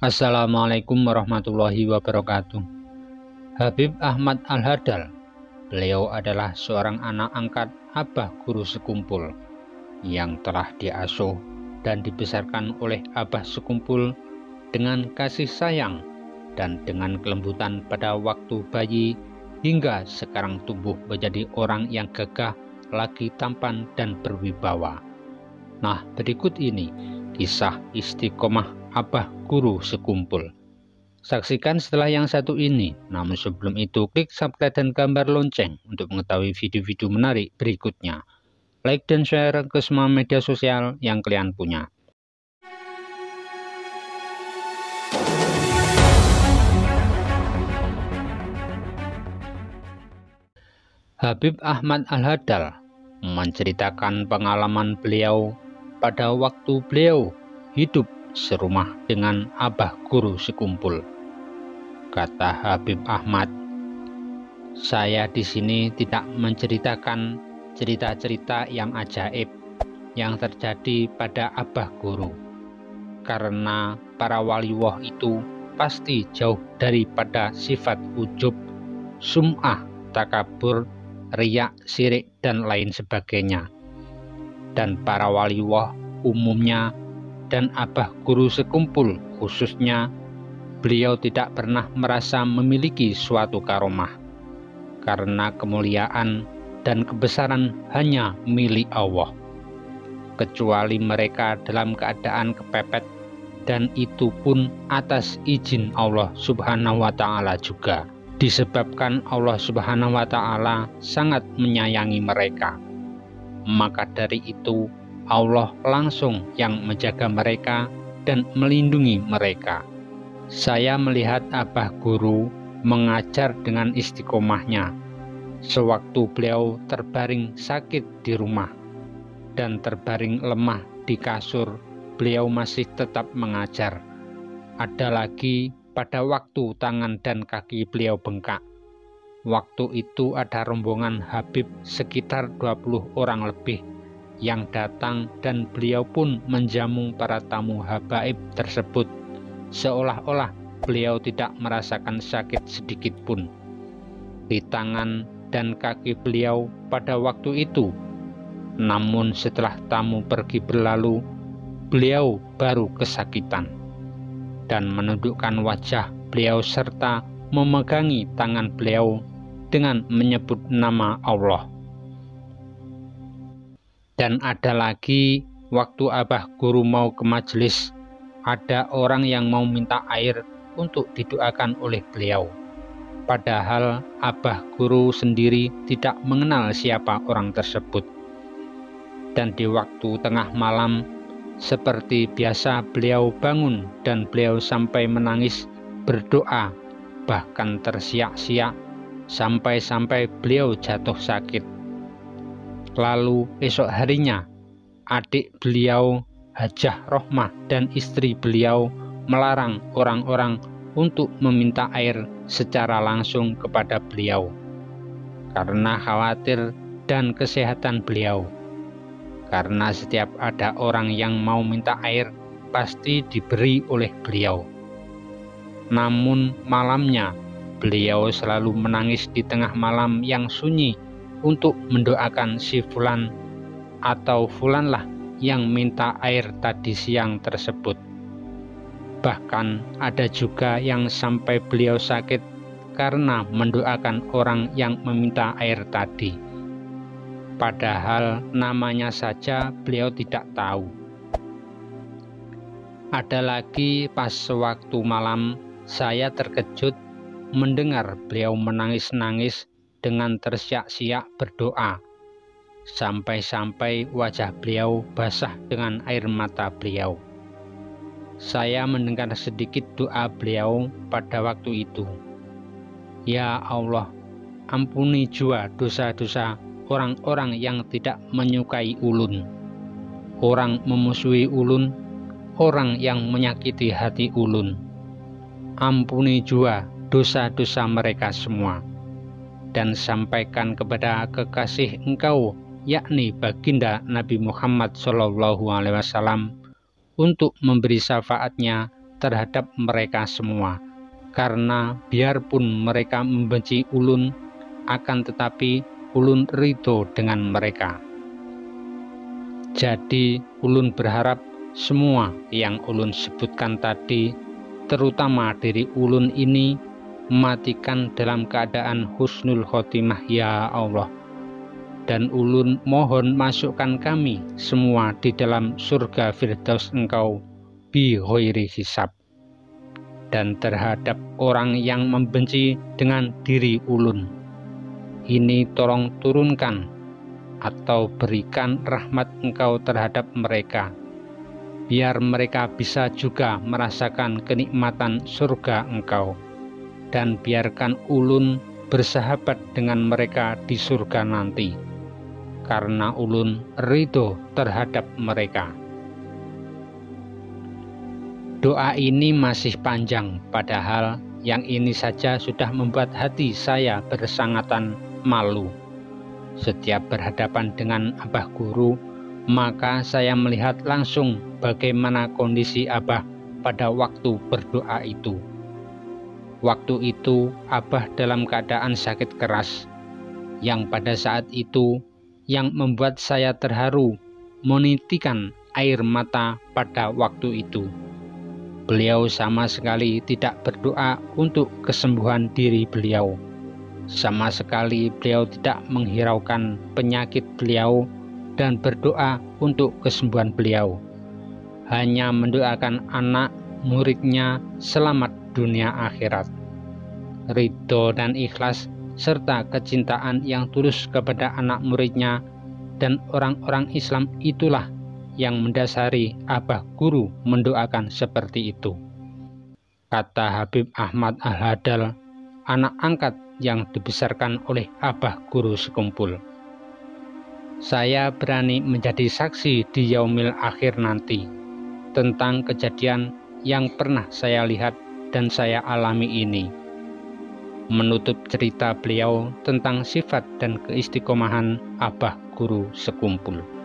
Assalamualaikum warahmatullahi wabarakatuh. Habib Ahmad Al-Hadal, beliau adalah seorang anak angkat Abah Guru Sekumpul yang telah diasuh dan dibesarkan oleh Abah Sekumpul dengan kasih sayang dan dengan kelembutan pada waktu bayi hingga sekarang tumbuh menjadi orang yang gagah, lagi tampan dan berwibawa. Nah, berikut ini kisah istiqomah Abah Guru Sekumpul. Saksikan setelah yang satu ini. Namun sebelum itu, klik subscribe dan gambar lonceng untuk mengetahui video-video menarik berikutnya. Like dan share ke semua media sosial yang kalian punya. Habib Ahmad Al-Hadal menceritakan pengalaman beliau pada waktu beliau hidup serumah dengan Abah Guru Sekumpul. Kata Habib Ahmad, "Saya di sini tidak menceritakan cerita-cerita yang ajaib yang terjadi pada Abah Guru, karena para waliwah itu pasti jauh daripada sifat ujub, sum'ah, takabur, riak, syirik, dan lain sebagainya. Dan para waliwah umumnya dan Abah Guru Sekumpul khususnya, beliau tidak pernah merasa memiliki suatu karomah, karena kemuliaan dan kebesaran hanya milik Allah, kecuali mereka dalam keadaan kepepet, dan itu pun atas izin Allah Subhanahu wa Ta'ala juga, disebabkan Allah Subhanahu wa Ta'ala sangat menyayangi mereka. Maka dari itu Allah langsung yang menjaga mereka dan melindungi mereka. Saya melihat Abah Guru mengajar dengan istiqomahnya sewaktu beliau terbaring sakit di rumah dan terbaring lemah di kasur, beliau masih tetap mengajar. Ada lagi pada waktu tangan dan kaki beliau bengkak. Waktu itu ada rombongan Habib sekitar 20 orang lebih yang datang, dan beliau pun menjamu para tamu habaib tersebut seolah-olah beliau tidak merasakan sakit sedikit pun di tangan dan kaki beliau pada waktu itu. Namun setelah tamu pergi berlalu, beliau baru kesakitan dan menundukkan wajah beliau serta memegangi tangan beliau dengan menyebut nama Allah. Dan ada lagi waktu Abah Guru mau ke majelis, ada orang yang mau minta air untuk didoakan oleh beliau. Padahal Abah Guru sendiri tidak mengenal siapa orang tersebut. Dan di waktu tengah malam, seperti biasa beliau bangun dan beliau sampai menangis berdoa, bahkan tersiak-siak sampai-sampai beliau jatuh sakit. Lalu esok harinya, adik beliau Hajah Rohmah dan istri beliau melarang orang-orang untuk meminta air secara langsung kepada beliau karena khawatir dan kesehatan beliau. Karena setiap ada orang yang mau minta air pasti diberi oleh beliau. Namun malamnya beliau selalu menangis di tengah malam yang sunyi untuk mendoakan si fulan atau fulanlah yang minta air tadi siang tersebut. Bahkan ada juga yang sampai beliau sakit karena mendoakan orang yang meminta air tadi. Padahal namanya saja beliau tidak tahu. Ada lagi pas sewaktu malam saya terkejut mendengar beliau menangis-nangis dengan tersiak-siak berdoa, sampai-sampai wajah beliau basah dengan air mata beliau. Saya mendengar sedikit doa beliau pada waktu itu. Ya Allah, ampuni jua dosa-dosa orang-orang yang tidak menyukai ulun, orang memusuhi ulun, orang yang menyakiti hati ulun. Ampuni jua dosa-dosa mereka semua, dan sampaikan kepada kekasih Engkau, yakni baginda Nabi Muhammad SAW, untuk memberi syafaatnya terhadap mereka semua, karena biarpun mereka membenci ulun, akan tetapi ulun ridho dengan mereka. Jadi ulun berharap semua yang ulun sebutkan tadi, terutama diri ulun ini, matikan dalam keadaan husnul khotimah ya Allah. Dan ulun mohon masukkan kami semua di dalam surga Firdaus Engkau bi ghairi hisab. Dan terhadap orang yang membenci dengan diri ulun, ini tolong turunkan atau berikan rahmat Engkau terhadap mereka, biar mereka bisa juga merasakan kenikmatan surga Engkau. Dan biarkan ulun bersahabat dengan mereka di surga nanti, karena ulun ridho terhadap mereka. Doa ini masih panjang, padahal yang ini saja sudah membuat hati saya bersangatan malu. Setiap berhadapan dengan Abah Guru, maka saya melihat langsung bagaimana kondisi Abah pada waktu berdoa itu. Waktu itu Abah dalam keadaan sakit keras, yang pada saat itu yang membuat saya terharu menitikan air mata pada waktu itu. Beliau sama sekali tidak berdoa untuk kesembuhan diri beliau. Sama sekali beliau tidak menghiraukan penyakit beliau dan berdoa untuk kesembuhan beliau. Hanya mendoakan anak muridnya selamat dunia akhirat. Ridho dan ikhlas serta kecintaan yang tulus kepada anak muridnya dan orang-orang Islam itulah yang mendasari Abah Guru mendoakan seperti itu. Kata Habib Ahmad Al-Hadal, anak angkat yang dibesarkan oleh Abah Guru Sekumpul. Saya berani menjadi saksi di yaumil akhir nanti tentang kejadian yang pernah saya lihat dan saya alami ini. Menutup cerita beliau tentang sifat dan keistiqomahan Abah Guru Sekumpul.